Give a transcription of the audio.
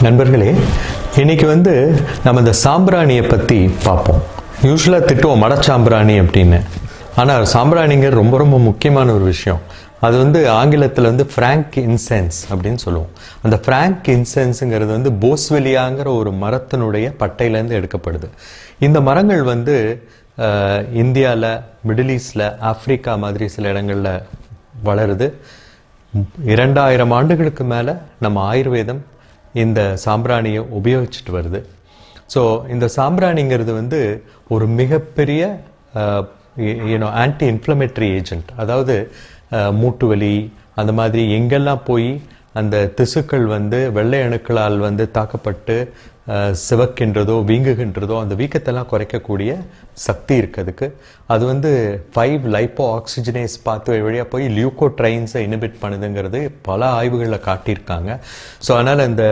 நண்பர்களே, இன்னைக்கு நம்ம இந்த சாம்பிராணியை பற்றி பார்ப்போம். யூஸ்வலாக திட்டுவோம் மடச்சாம்பிராணி அப்படின்னு. ஆனால் சாம்பிராணிங்கிற ரொம்ப ரொம்ப முக்கியமான ஒரு விஷயம். அது ஆங்கிலத்தில் ஃப்ராங்க் இன்சென்ஸ் அப்படின்னு சொல்லுவோம். அந்த ஃப்ராங்க் இன்சென்ஸுங்கிறது போஸ்வெலியாங்கிற ஒரு மரத்தினுடைய பட்டையிலேருந்து எடுக்கப்படுது. இந்த மரங்கள் இந்தியாவில், மிடில் ஈஸ்டில், ஆப்பிரிக்கா மாதிரி சில இடங்களில் வளருது. 2000 ஆண்டுகளுக்கு மேலே நம்ம ஆயுர்வேதம் இந்த சாம்பிராணியை உபயோகிச்சுட்டு வருது. ஸோ இந்த சாம்பிராணிங்கிறது ஒரு மிகப்பெரிய ஆன்டி இன்ஃப்ளமேட்டரி ஏஜென்ட். அதாவது மூட்டு வலி அந்த மாதிரி எங்கெல்லாம் போய் அந்த திசுக்கள் வெள்ளை அணுக்களால் தாக்கப்பட்டு சிவக்கின்றதோ வீங்குகின்றதோ அந்த வீக்கத்தெல்லாம் குறைக்கக்கூடிய சக்தி இருக்குதுக்கு. அது 5 லைப்போ ஆக்சிஜனேஸ் பாத்வே வழியாக போய் லியூகோட்ரைன்ஸை இனிபிட் பண்ணுதுங்கிறது பல ஆய்வுகளில் காட்டியிருக்காங்க. ஸோ அதனால் இந்த